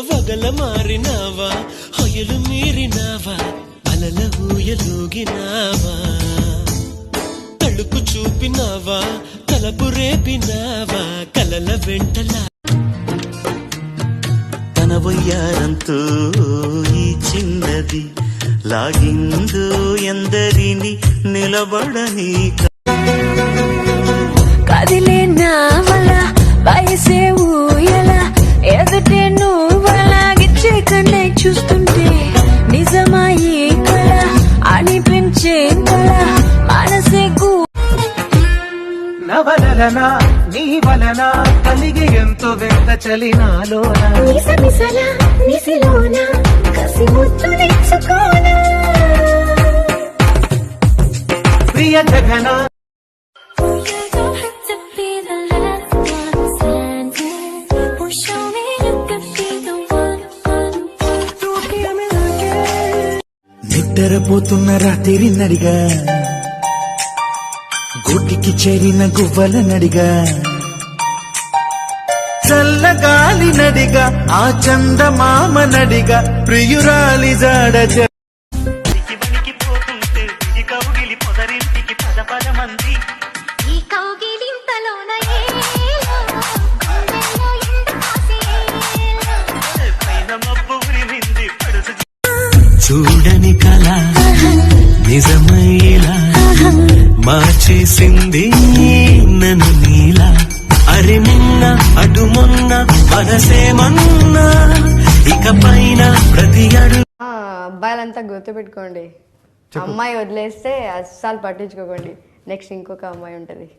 వగల మారినావా, హొయలు మీరినావా, అలల ఊయలూగినావా, తడుపు చూపినావా, కలపు రేపినావా, కలల వెంటలా తన వయ్యారంతో ఈ చిన్నది లాగిందో ఎందరిని నిలబడని కదిలే నావల వయసే ఊయల ఎదుటే నువ్వలాగిచ్చే కన్నే చూస్తుంటే నిజమాయే కళ అనిపించే కళ మనసే నవలన నీ వలన కలిగి ఎంతో వెంట చలినాలోన నిసిలోన కసి ముత్తు నేర్చుకోనా ప్రియ జగన నిద్రపోతున్న రాత్రి నడిగా, గూటికి చేరిన గువ్వల నడిగా, చల్లగాలి నడిగా, ఆ చందమామ నడిగా, ప్రియురాలి జాడ చూడని కళ నిజమయ్యేలా మార్చేసింది నన్ను నీలా. అరే నిన్న అటు మొన్న మనసేమన్నా, ఇక పైన ప్రతి అడుగు. అబ్బాయిలంతా గుర్తుపెట్టుకోండి, అమ్మాయి వదిలేస్తే అస్సలు పట్టించుకోకండి, నెక్స్ట్ ఇంకొక అమ్మాయి ఉంటది.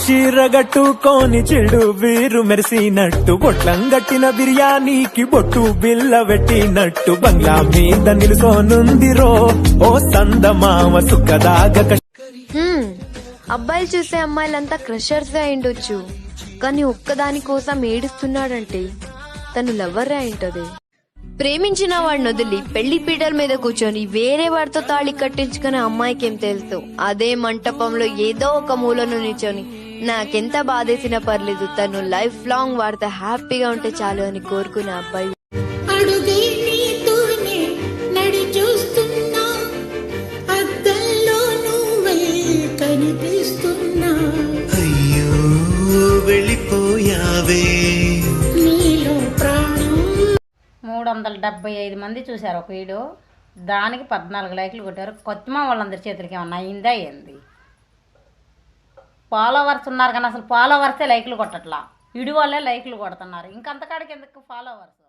చీరగట్టుకోని చెడు వీరు మెరిసినట్టు, బొట్లం గట్టిన బిర్యానీకి బొట్టు బిల్ల పెట్టినట్టు, బంగ్లా మీద నిలుసోనుందిరో ఓ సందమామ సుఖదాగ. అబ్బాయిలు చూసే అమ్మాయిలంతా క్రషర్సే అయిండొచ్చు, కానీ ఒక్కదాని కోసం ఏడుస్తున్నాడంటే తను లవర్రే అయింటది. ప్రేమించిన వాడిని వదిలి పెళ్లి పీటల మీద కూర్చొని వేరే వాడితో తాళి కట్టించుకునే అమ్మాయికేం తెలుసు, అదే మంటపంలో ఏదో ఒక మూలను నిల్చొని నాకెంత బాధేసినా పర్లేదు, తను లైఫ్ లాంగ్ వాడితో హ్యాపీగా ఉంటే చాలు అని కోరుకునే అబ్బాయి. అయ్యో వెళ్ళిపోయావే. 375 మంది చూశారు ఒక వీడియో, దానికి 14 లైక్లు కొట్టారు. కొత్తమా వాళ్ళందరి చేతులకి ఏమన్నా అయిందా ఏంది? ఫాలోవర్స్ ఉన్నారు కానీ అసలు ఫాలోవర్సే లైక్లు కొట్టట్లా, వీడియో వాళ్ళే లైక్లు కొడుతున్నారు, ఇంకంతకాడికి ఎందుకు ఫాలోవర్స్?